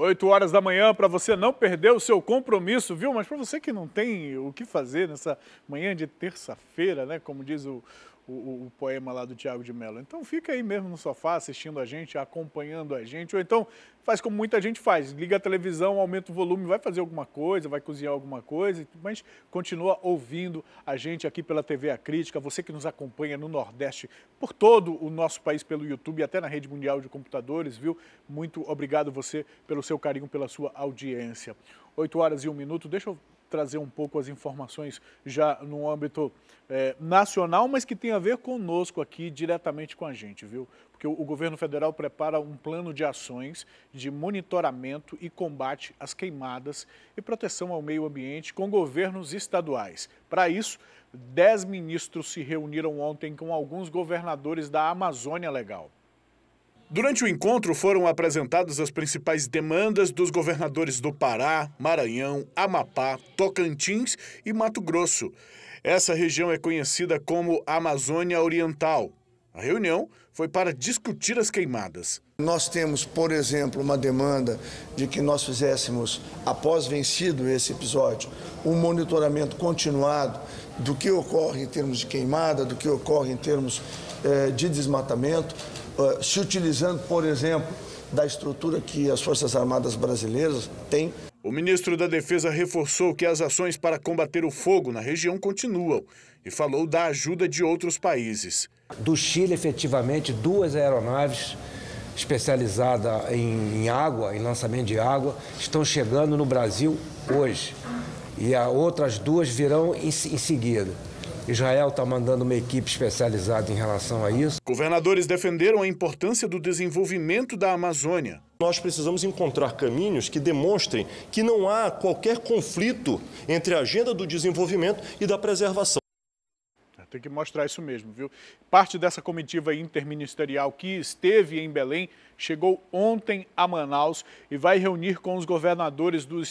8 horas da manhã, para você não perder o seu compromisso, viu? Mas para você que não tem o que fazer nessa manhã de terça-feira, né? Como diz o poema lá do Tiago de Mello. Então fica aí mesmo no sofá assistindo a gente, acompanhando a gente, ou então faz como muita gente faz, liga a televisão, aumenta o volume, vai fazer alguma coisa, vai cozinhar alguma coisa, mas continua ouvindo a gente aqui pela TV A Crítica, você que nos acompanha no Nordeste, por todo o nosso país pelo YouTube e até na Rede Mundial de Computadores, viu? Muito obrigado você pelo seu carinho, pela sua audiência. 8 horas e 1 minuto, deixa eu trazer um pouco as informações já no âmbito nacional, mas que tem a ver conosco aqui, diretamente com a gente, viu? Porque o governo federal prepara um plano de ações de monitoramento e combate às queimadas e proteção ao meio ambiente com governos estaduais. Para isso, 10 ministros se reuniram ontem com alguns governadores da Amazônia Legal. Durante o encontro foram apresentadas as principais demandas dos governadores do Pará, Maranhão, Amapá, Tocantins e Mato Grosso. Essa região é conhecida como Amazônia Oriental. A reunião foi para discutir as queimadas. Nós temos, por exemplo, uma demanda de que nós fizéssemos, após vencido esse episódio, um monitoramento continuado do que ocorre em termos de queimada, do que ocorre em termos de desmatamento, se utilizando, por exemplo, da estrutura que as Forças Armadas brasileiras têm. O ministro da Defesa reforçou que as ações para combater o fogo na região continuam e falou da ajuda de outros países. Do Chile, efetivamente, 2 aeronaves especializadas em água, em lançamento de água, estão chegando no Brasil hoje. E as outras 2 virão em seguida. Israel está mandando uma equipe especializada em relação a isso. Governadores defenderam a importância do desenvolvimento da Amazônia. Nós precisamos encontrar caminhos que demonstrem que não há qualquer conflito entre a agenda do desenvolvimento e da preservação. Tem que mostrar isso mesmo, viu? Parte dessa comitiva interministerial que esteve em Belém chegou ontem a Manaus e vai reunir com os governadores dos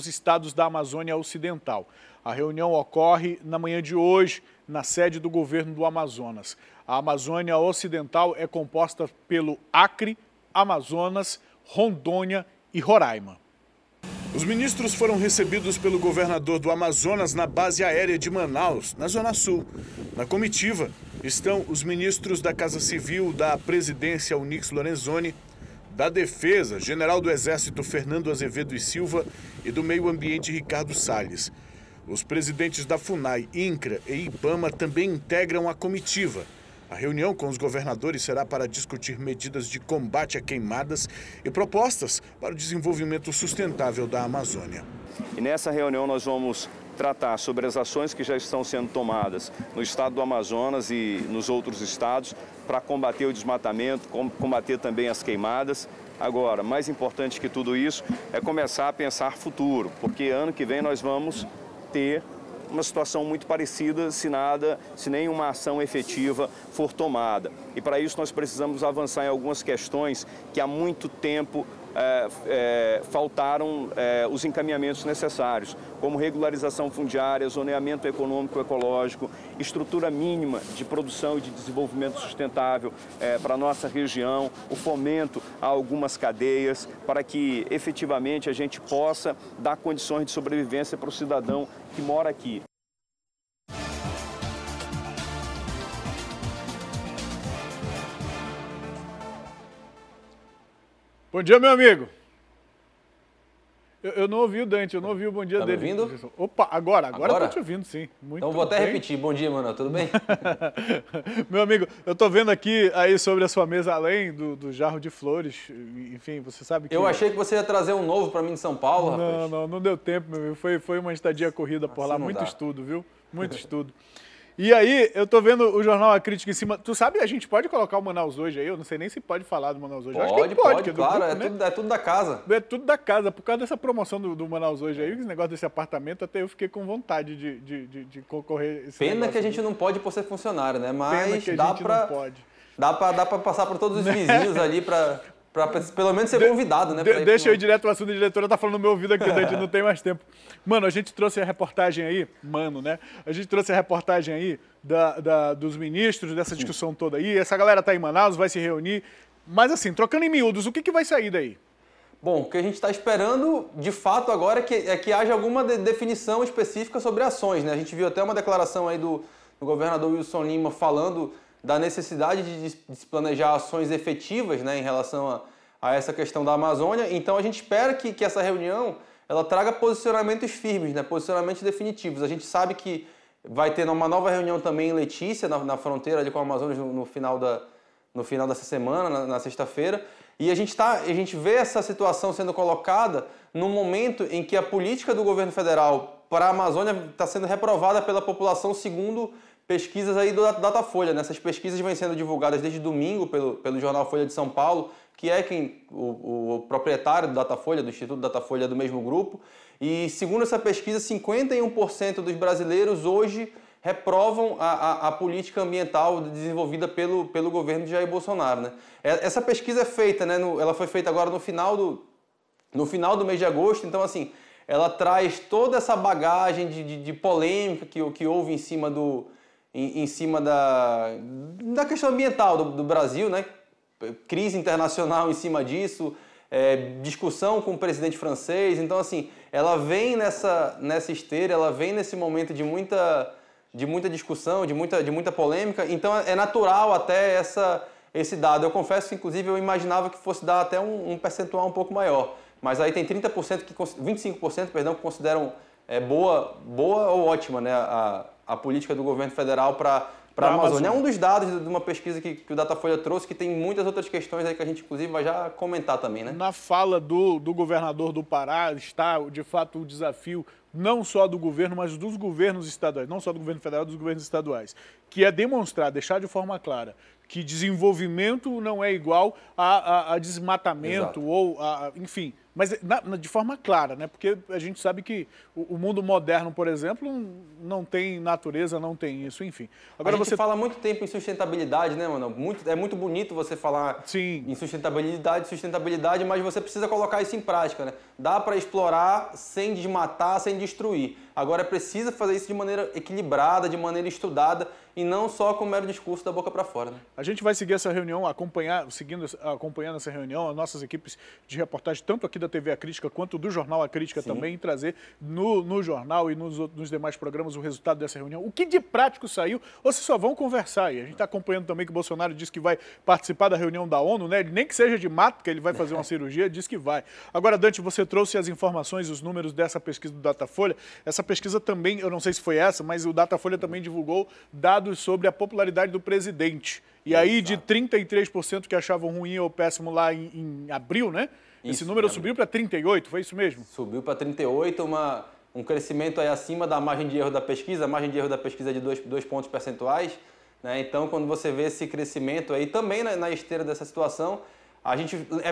estados da Amazônia Ocidental. A reunião ocorre na manhã de hoje, na sede do governo do Amazonas. A Amazônia Ocidental é composta pelo Acre, Amazonas, Rondônia e Roraima. Os ministros foram recebidos pelo governador do Amazonas na base aérea de Manaus, na Zona Sul. Na comitiva estão os ministros da Casa Civil, da Presidência, Onyx Lorenzoni, da Defesa, General do Exército Fernando Azevedo e Silva e do Meio Ambiente Ricardo Salles. Os presidentes da FUNAI, INCRA e IBAMA também integram a comitiva. A reunião com os governadores será para discutir medidas de combate a queimadas e propostas para o desenvolvimento sustentável da Amazônia. E nessa reunião nós vamos tratar sobre as ações que já estão sendo tomadas no estado do Amazonas e nos outros estados para combater o desmatamento, combater também as queimadas. Agora, mais importante que tudo isso é começar a pensar futuro, porque ano que vem nós vamos ter uma situação muito parecida se nenhuma ação efetiva for tomada. E para isso nós precisamos avançar em algumas questões que há muito tempo faltaram os encaminhamentos necessários, como regularização fundiária, zoneamento econômico ecológico, estrutura mínima de produção e de desenvolvimento sustentável para a nossa região, o fomento a algumas cadeias, para que efetivamente a gente possa dar condições de sobrevivência para o cidadão que mora aqui. Bom dia, meu amigo. Eu não ouvi o Dante, eu não ouvi o bom dia tá dele. Me ouvindo? Opa, agora eu tô te ouvindo, sim. Muito então vou até bem. repetir. Bom dia, Manuel, tudo bem? Meu amigo, eu tô vendo aqui aí sobre a sua mesa, além do jarro de flores, enfim, você sabe que... Eu achei que você ia trazer um novo para mim de São Paulo, rapaz. Não deu tempo, meu amigo. Foi uma estadia corrida por lá, muito dá. estudo, viu? Muito estudo. E aí, eu tô vendo o Jornal A Crítica em cima. Tu sabe, a gente pode colocar o Manaus Hoje aí? Eu não sei nem se pode falar do Manaus Hoje. Pode, eu acho que pode, claro. Grupo, né? É tudo da casa. É tudo da casa. Por causa dessa promoção do Manaus Hoje aí, esse negócio desse apartamento, até eu fiquei com vontade de concorrer. Pena que a gente não pode por ser funcionário, né? Mas dá pra passar por todos os vizinhos ali pra pelo menos ser convidado, né? Deixa eu ir direto ao assunto, a diretora tá falando no meu ouvido aqui, a gente não tem mais tempo. Mano, a gente trouxe a reportagem aí, a gente trouxe a reportagem aí dos ministros, dessa discussão toda aí. Essa galera tá em Manaus, vai se reunir. Mas assim, trocando em miúdos, o que vai sair daí? Bom, o que a gente está esperando, de fato, agora é que haja alguma definição específica sobre ações, né? A gente viu até uma declaração aí do governador Wilson Lima falando da necessidade de se planejar ações efetivas, né, em relação a essa questão da Amazônia. Então, a gente espera que essa reunião ela traga posicionamentos firmes, né, posicionamentos definitivos. A gente sabe que vai ter uma nova reunião também em Letícia, na fronteira ali com a Amazônia, no final dessa semana, na sexta-feira. E a gente vê essa situação sendo colocada no momento em que a política do governo federal para a Amazônia está sendo reprovada pela população, segundo pesquisas aí do Datafolha. Essas pesquisas vêm sendo divulgadas desde domingo pelo jornal Folha de São Paulo, que é o proprietário do Datafolha, do Instituto Datafolha, do mesmo grupo. E, segundo essa pesquisa, 51% dos brasileiros hoje reprovam a política ambiental desenvolvida pelo governo de Jair Bolsonaro, né? Essa pesquisa é feita, né? Ela foi feita agora no final do mês de agosto, então, assim, ela traz toda essa bagagem de polêmica que houve em cima da questão ambiental do Brasil, né? Crise internacional em cima disso, discussão com o presidente francês. Então, assim, ela vem nessa esteira, ela vem nesse momento de muita discussão, de muita polêmica. Então, é natural até esse dado. Eu confesso que, inclusive, eu imaginava que fosse dar até um percentual um pouco maior. Mas aí tem 25%, perdão, que consideram boa ou ótima, né, a política do governo federal para a Amazônia. É um dos dados de uma pesquisa que o Datafolha trouxe, que tem muitas outras questões aí que a gente, inclusive, vai já comentar também, né? Na fala do governador do Pará está, de fato, o desafio não só do governo, mas dos governos estaduais, não só do governo federal, dos governos estaduais, que é demonstrar, deixar de forma clara, que desenvolvimento não é igual a desmatamento. Exato. Ou, enfim, mas de forma clara, né? Porque a gente sabe que o mundo moderno, por exemplo, não tem natureza, não tem isso, enfim. Agora você fala muito tempo em sustentabilidade, né, mano? É muito bonito você falar Sim. em sustentabilidade, mas você precisa colocar isso em prática, né? Dá para explorar sem desmatar, sem destruir. Agora precisa fazer isso de maneira equilibrada, de maneira estudada e não só com o mero discurso da boca para fora, né? A gente vai seguir essa reunião, acompanhando essa reunião, as nossas equipes de reportagem, tanto aqui da TV A Crítica quanto do Jornal A Crítica. Sim. Também, trazer no jornal e nos demais programas o resultado dessa reunião. O que de prático saiu, ou se só vão conversar. E a gente está acompanhando também que o Bolsonaro disse que vai participar da reunião da ONU, né? Nem que seja de mato, que ele vai fazer uma cirurgia, diz que vai. Agora, Dante, você trouxe as informações, os números dessa pesquisa do Datafolha. Essa pesquisa também, eu não sei se foi essa, mas o Datafolha também divulgou dados sobre a popularidade do presidente. E aí, de 33% que achavam ruim ou péssimo lá em abril, né? Esse número subiu para 38%, foi isso mesmo? Subiu para 38%, um crescimento aí acima da margem de erro da pesquisa. A margem de erro da pesquisa é de 2 pontos percentuais, né? Então, quando você vê esse crescimento aí, também na esteira dessa situação,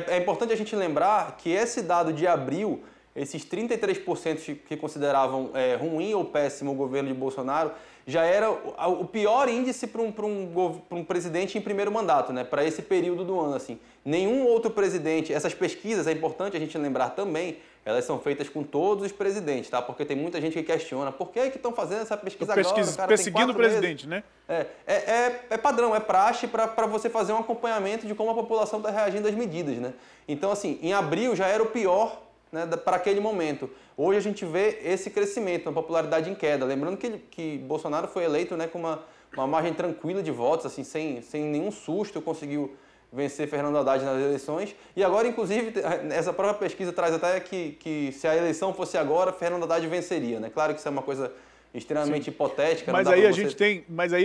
é importante a gente lembrar que esse dado de abril, esses 33% que consideravam ruim ou péssimo o governo de Bolsonaro, já era o pior índice para um presidente em primeiro mandato, né? Para esse período do ano, assim. Nenhum outro presidente, essas pesquisas, é importante a gente lembrar também, elas são feitas com todos os presidentes, tá? Porque tem muita gente que questiona, por que estão fazendo essa pesquisa agora? O cara perseguindo o presidente, né? É padrão, é praxe para você fazer um acompanhamento de como a população está reagindo às medidas, né? Então, assim, em abril já era o pior, né, para aquele momento. Hoje a gente vê esse crescimento, uma popularidade em queda. Lembrando que Bolsonaro foi eleito, né, com uma margem tranquila de votos, assim, sem nenhum susto, conseguiu vencer Fernando Haddad nas eleições. E agora, inclusive, essa própria pesquisa traz até que se a eleição fosse agora, Fernando Haddad venceria, né? Claro que isso é uma coisa extremamente Sim. hipotética. Mas aí,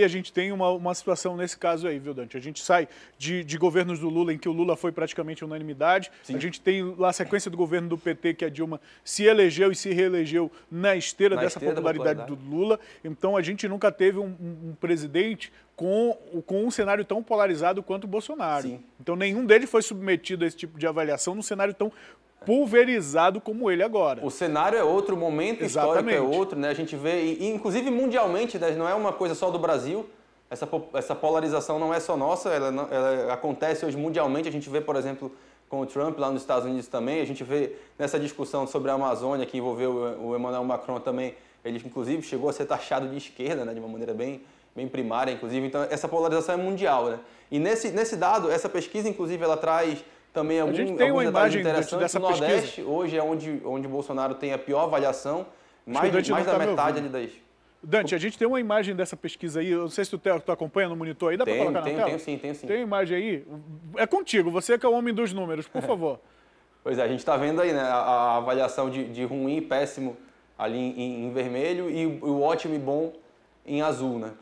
a gente tem uma situação nesse caso aí, viu, Dante? A gente sai de governos do Lula, em que o Lula foi praticamente unanimidade. Sim. A gente tem lá a sequência do governo do PT, que a Dilma se elegeu e se reelegeu na esteira dessa popularidade do Lula. Então, a gente nunca teve um presidente com um cenário tão polarizado quanto o Bolsonaro. Sim. Então, nenhum deles foi submetido a esse tipo de avaliação num cenário tão pulverizado como ele agora. O cenário é outro, o momento histórico é outro, né? A gente vê, e inclusive mundialmente, né? Não é uma coisa só do Brasil, essa polarização não é só nossa, ela acontece hoje mundialmente. A gente vê, por exemplo, com o Trump lá nos Estados Unidos também, a gente vê nessa discussão sobre a Amazônia, que envolveu o Emmanuel Macron também, ele inclusive chegou a ser taxado de esquerda, né? De uma maneira bem primária, inclusive. Então, essa polarização é mundial, né? E nesse dado, essa pesquisa, inclusive, ela traz também alguns detalhes interessantes. O Nordeste hoje é onde Bolsonaro tem a pior avaliação, mais da metade ali das... Dante, a gente tem uma imagem dessa pesquisa aí, eu não sei se tu acompanha no monitor aí, dá para colocar na tela? Tenho sim. Tem imagem aí? É contigo, você que é o homem dos números, por favor. Pois é, a gente está vendo aí, né, a avaliação de ruim e péssimo ali em vermelho e o ótimo e bom em azul, né?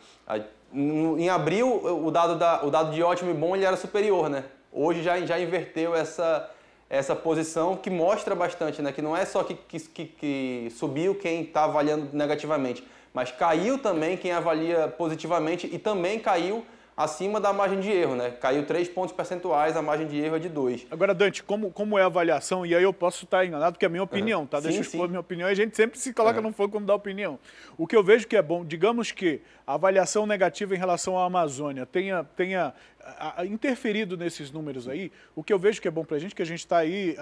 Em abril, o dado de ótimo e bom ele era superior, né? Hoje já inverteu essa posição, que mostra bastante, né? Que não é só que subiu quem está avaliando negativamente, mas caiu também quem avalia positivamente e também caiu acima da margem de erro, né? Caiu 3 pontos percentuais, a margem de erro é de 2. Agora, Dante, como é a avaliação? E aí eu posso estar enganado, porque é a minha opinião, tá? Deixa eu expor a minha opinião e a gente sempre se coloca no fogo quando dá opinião. O que eu vejo que é bom, digamos que a avaliação negativa em relação à Amazônia tenha interferido nesses números aí, o que eu vejo que é bom pra gente, que a gente está aí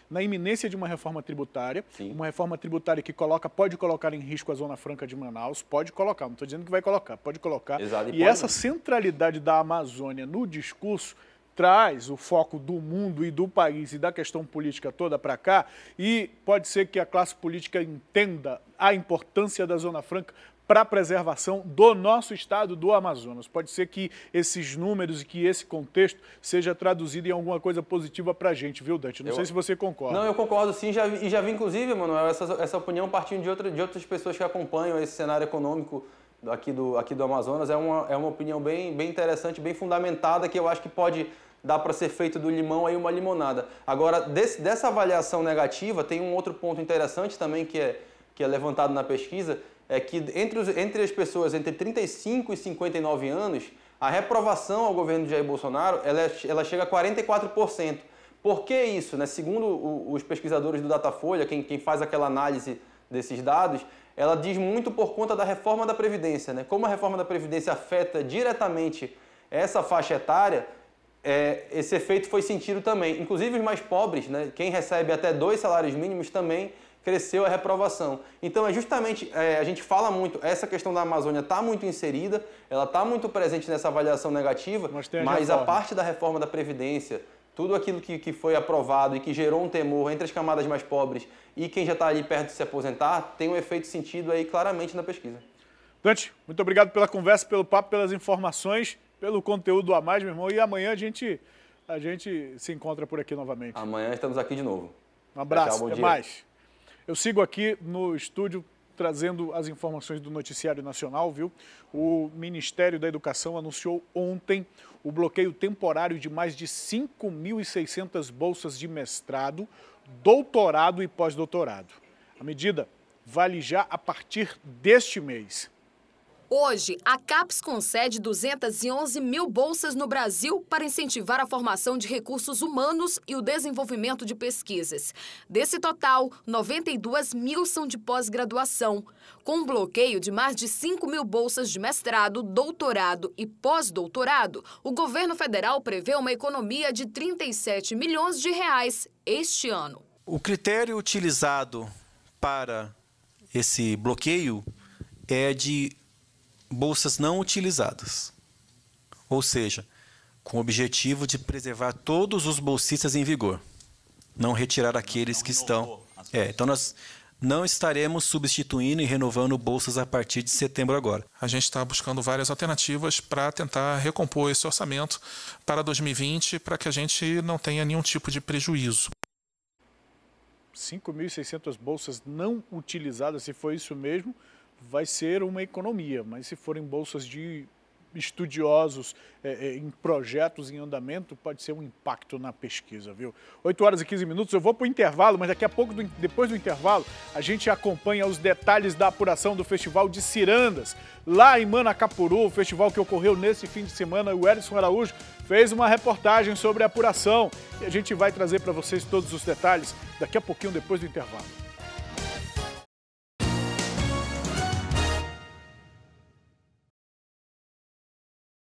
na iminência de uma reforma tributária, uma reforma tributária que pode colocar em risco a Zona Franca de Manaus, pode colocar, não estou dizendo que vai colocar, pode colocar. Exato, e essa centralidade da Amazônia no discurso traz o foco do mundo e do país e da questão política toda para cá, e pode ser que a classe política entenda a importância da Zona Franca para a preservação do nosso estado do Amazonas. Pode ser que esses números e que esse contexto seja traduzido em alguma coisa positiva para a gente, viu, Dante? Não sei se você concorda. Não, eu concordo sim, já vi inclusive, Manuel, essa opinião partindo de outras pessoas que acompanham esse cenário econômico aqui do Amazonas. É uma opinião bem interessante, bem fundamentada, que eu acho que pode dar para ser feito do limão aí uma limonada. Agora, dessa avaliação negativa, tem um outro ponto interessante também que é levantado na pesquisa, é que entre as pessoas entre 35 e 59 anos, a reprovação ao governo de Jair Bolsonaro ela chega a 44%. Por que isso? Né? Segundo os pesquisadores do Datafolha, quem faz aquela análise desses dados, ela diz muito por conta da reforma da Previdência. Né? Como a reforma da Previdência afeta diretamente essa faixa etária, esse efeito foi sentido também. Inclusive os mais pobres, né? Quem recebe até 2 salários mínimos também cresceu a reprovação. Então, justamente, a gente fala muito, essa questão da Amazônia está muito inserida, ela está muito presente nessa avaliação negativa, mas a parte da reforma da Previdência, tudo aquilo que foi aprovado e que gerou um temor entre as camadas mais pobres e quem já está ali perto de se aposentar, tem um efeito sentido aí claramente na pesquisa. Dante, muito obrigado pela conversa, pelo papo, pelas informações, pelo conteúdo a mais, meu irmão, e amanhã a gente se encontra por aqui novamente. Amanhã estamos aqui de novo. Um abraço, até mais. Eu sigo aqui no estúdio trazendo as informações do Noticiário Nacional, viu? O Ministério da Educação anunciou ontem o bloqueio temporário de mais de 5.600 bolsas de mestrado, doutorado e pós-doutorado. A medida vale já a partir deste mês. Hoje, a CAPES concede 211 mil bolsas no Brasil para incentivar a formação de recursos humanos e o desenvolvimento de pesquisas. Desse total, 92 mil são de pós-graduação. Com um bloqueio de mais de 5 mil bolsas de mestrado, doutorado e pós-doutorado, o governo federal prevê uma economia de 37 milhões de reais este ano. O critério utilizado para esse bloqueio é de bolsas não utilizadas, ou seja, com o objetivo de preservar todos os bolsistas em vigor, não retirar aqueles que estão... Então nós não estaremos substituindo e renovando bolsas a partir de setembro agora. A gente está buscando várias alternativas para tentar recompor esse orçamento para 2020, para que a gente não tenha nenhum tipo de prejuízo. 5.600 bolsas não utilizadas, se for isso mesmo, vai ser uma economia, mas se forem bolsas de estudiosos em projetos em andamento, pode ser um impacto na pesquisa, viu? 8h15, eu vou para o intervalo, mas daqui a pouco, depois do intervalo, a gente acompanha os detalhes da apuração do Festival de Cirandas, lá em Manacapuru, o festival que ocorreu nesse fim de semana. O Edson Araújo fez uma reportagem sobre a apuração e a gente vai trazer para vocês todos os detalhes daqui a pouquinho, depois do intervalo.